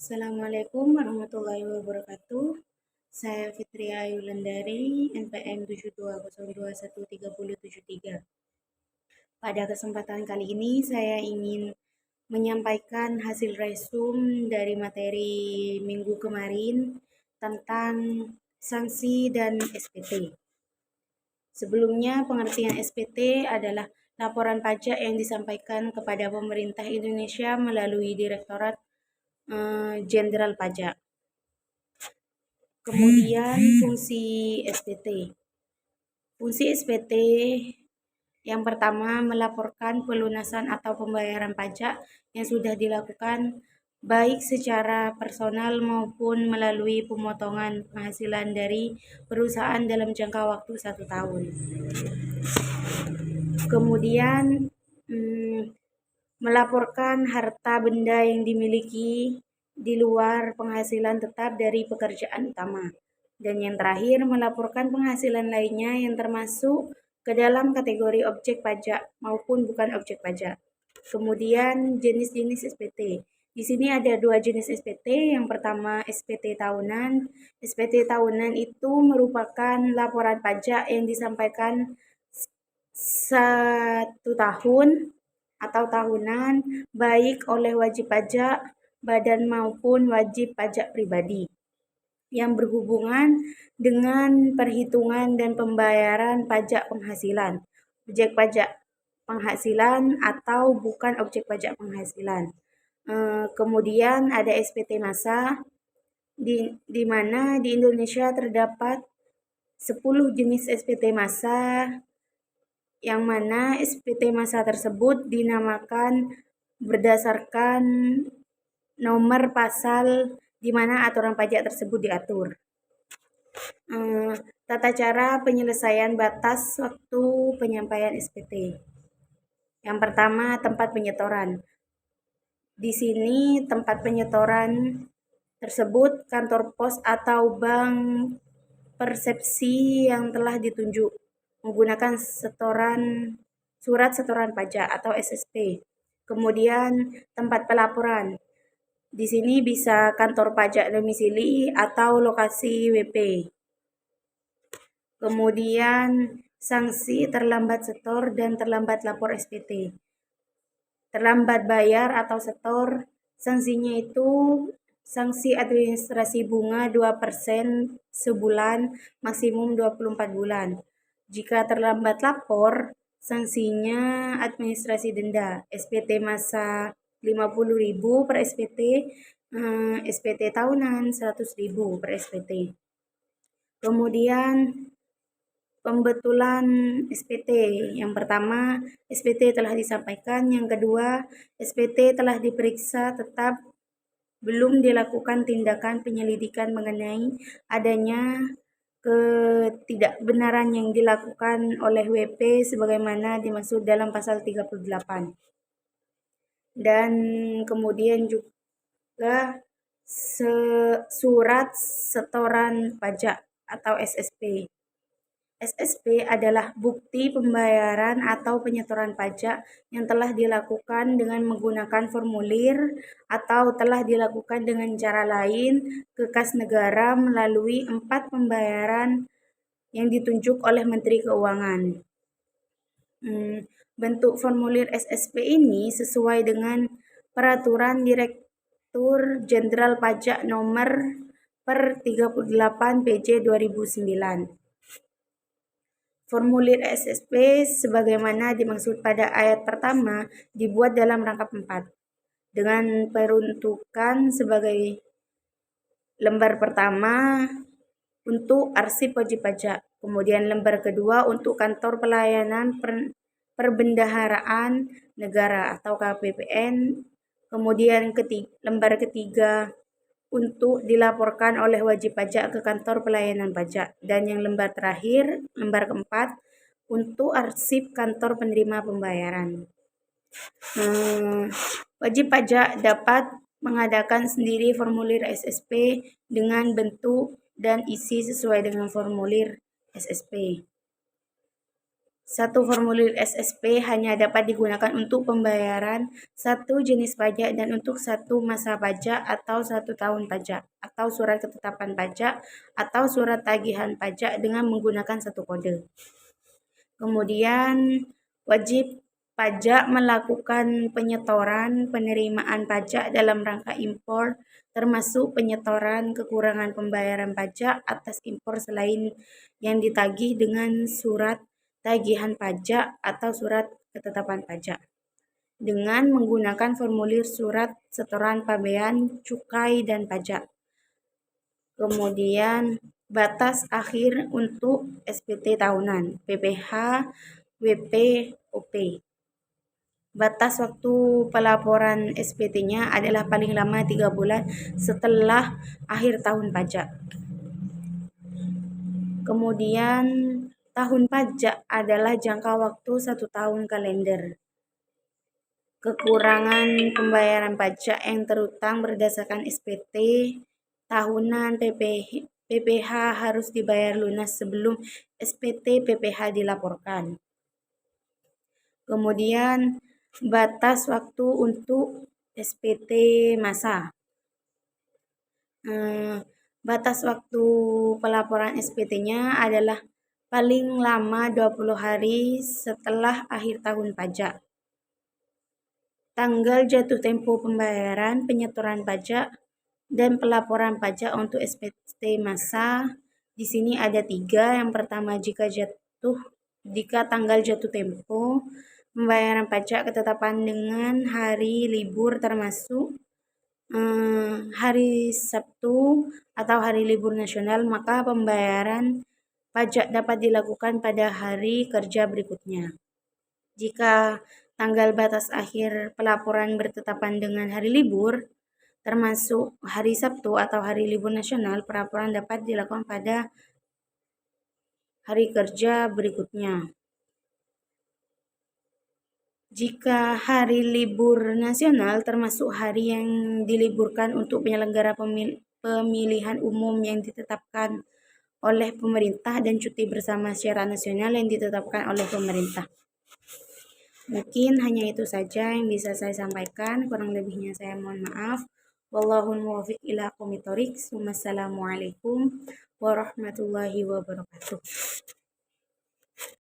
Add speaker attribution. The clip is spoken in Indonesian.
Speaker 1: Assalamualaikum warahmatullahi wabarakatuh. Saya Fitri Ayu Lendari, NPM 72021373. Pada kesempatan kali ini saya ingin menyampaikan hasil resum dari materi minggu kemarin tentang sanksi dan SPT. Sebelumnya, pengertian SPT adalah laporan pajak yang disampaikan kepada pemerintah Indonesia melalui Direktorat Jenderal Pajak. Kemudian fungsi SPT. Fungsi SPT yang pertama melaporkan pelunasan atau pembayaran pajak yang sudah dilakukan baik secara personal maupun melalui pemotongan penghasilan dari perusahaan dalam jangka waktu 1 tahun. Kemudian melaporkan harta benda yang dimiliki di luar penghasilan tetap dari pekerjaan utama. Dan yang terakhir, melaporkan penghasilan lainnya yang termasuk ke dalam kategori objek pajak maupun bukan objek pajak. Kemudian jenis-jenis SPT. Di sini ada 2 jenis SPT. Yang pertama SPT tahunan. SPT tahunan itu merupakan laporan pajak yang disampaikan 1 tahun atau tahunan baik oleh wajib pajak badan maupun wajib pajak pribadi yang berhubungan dengan perhitungan dan pembayaran pajak penghasilan, objek pajak penghasilan atau bukan objek pajak penghasilan. Kemudian ada SPT masa di mana di Indonesia terdapat 10 jenis SPT masa yang mana SPT masa tersebut dinamakan berdasarkan nomor pasal di mana aturan pajak tersebut diatur. Tata cara penyelesaian batas waktu penyampaian SPT. Yang pertama, tempat penyetoran. Di sini tempat penyetoran tersebut kantor pos atau bank persepsi yang telah ditunjuk menggunakan surat setoran pajak atau SSP. Kemudian tempat pelaporan. Di sini bisa kantor pajak domisili atau lokasi WP. Kemudian sanksi terlambat setor dan terlambat lapor SPT. Terlambat bayar atau setor, sanksinya itu sanksi administrasi bunga 2% sebulan, maksimum 24 bulan. Jika terlambat lapor, sanksinya administrasi denda. SPT masa 50.000 per SPT, SPT tahunan 100.000 per SPT. Kemudian pembetulan SPT. Yang pertama, SPT telah disampaikan. Yang kedua, SPT telah diperiksa tetap belum dilakukan tindakan penyelidikan mengenai adanya ketidakbenaran yang dilakukan oleh WP sebagaimana dimaksud dalam pasal 38. Dan kemudian juga surat setoran pajak atau SSP. SSP adalah bukti pembayaran atau penyetoran pajak yang telah dilakukan dengan menggunakan formulir atau telah dilakukan dengan cara lain ke kas negara melalui 4 pembayaran yang ditunjuk oleh Menteri Keuangan. Bentuk formulir SSP ini sesuai dengan Peraturan Direktur Jenderal Pajak Nomor per 38 PJ 2009. Formulir SSP sebagaimana dimaksud pada ayat pertama dibuat dalam rangkap 4 dengan peruntukan sebagai lembar pertama untuk arsip wajib pajak, kemudian lembar kedua untuk kantor pelayanan perbendaharaan negara atau KPPN, kemudian lembar ketiga untuk dilaporkan oleh wajib pajak ke kantor pelayanan pajak, dan yang lembar terakhir, lembar keempat, untuk arsip kantor penerima pembayaran. Wajib pajak dapat mengadakan sendiri formulir SSP dengan bentuk dan isi sesuai dengan formulir SSP. Satu formulir SSP hanya dapat digunakan untuk pembayaran satu jenis pajak dan untuk satu masa pajak atau 1 tahun pajak, atau surat ketetapan pajak, atau surat tagihan pajak dengan menggunakan satu kode. Kemudian, wajib pajak melakukan penyetoran penerimaan pajak dalam rangka impor, termasuk penyetoran kekurangan pembayaran pajak atas impor selain yang ditagih dengan surat tagihan pajak atau surat ketetapan pajak, dengan menggunakan formulir surat setoran pabean cukai dan pajak. Kemudian, batas akhir untuk SPT tahunan, PPh, WP, OP. Batas waktu pelaporan SPT-nya adalah paling lama 3 bulan setelah akhir tahun pajak. Kemudian, tahun pajak adalah jangka waktu 1 tahun kalender. Kekurangan pembayaran pajak yang terutang berdasarkan SPT tahunan PPh harus dibayar lunas sebelum SPT PPh dilaporkan. Kemudian, batas waktu untuk SPT masa. Batas waktu pelaporan SPT-nya adalah paling lama 20 hari setelah akhir tahun pajak. Tanggal jatuh tempo pembayaran, penyetoran pajak, dan pelaporan pajak untuk SPT masa di sini ada 3. Yang pertama, jika tanggal jatuh tempo pembayaran pajak ketetapan dengan hari libur termasuk hari Sabtu atau hari libur nasional, maka pembayaran pajak dapat dilakukan pada hari kerja berikutnya. Jika tanggal batas akhir pelaporan bertetapan dengan hari libur, termasuk hari Sabtu atau hari libur nasional, pelaporan dapat dilakukan pada hari kerja berikutnya. Jika hari libur nasional termasuk hari yang diliburkan untuk penyelenggara pemilihan umum yang ditetapkan oleh pemerintah dan cuti bersama secara nasional yang ditetapkan oleh pemerintah. Mungkin hanya itu saja yang bisa saya sampaikan, kurang lebihnya saya mohon maaf. Wallahul muwaffiq ila aqwamit thoriq. Wassalamualaikum warahmatullahi wabarakatuh.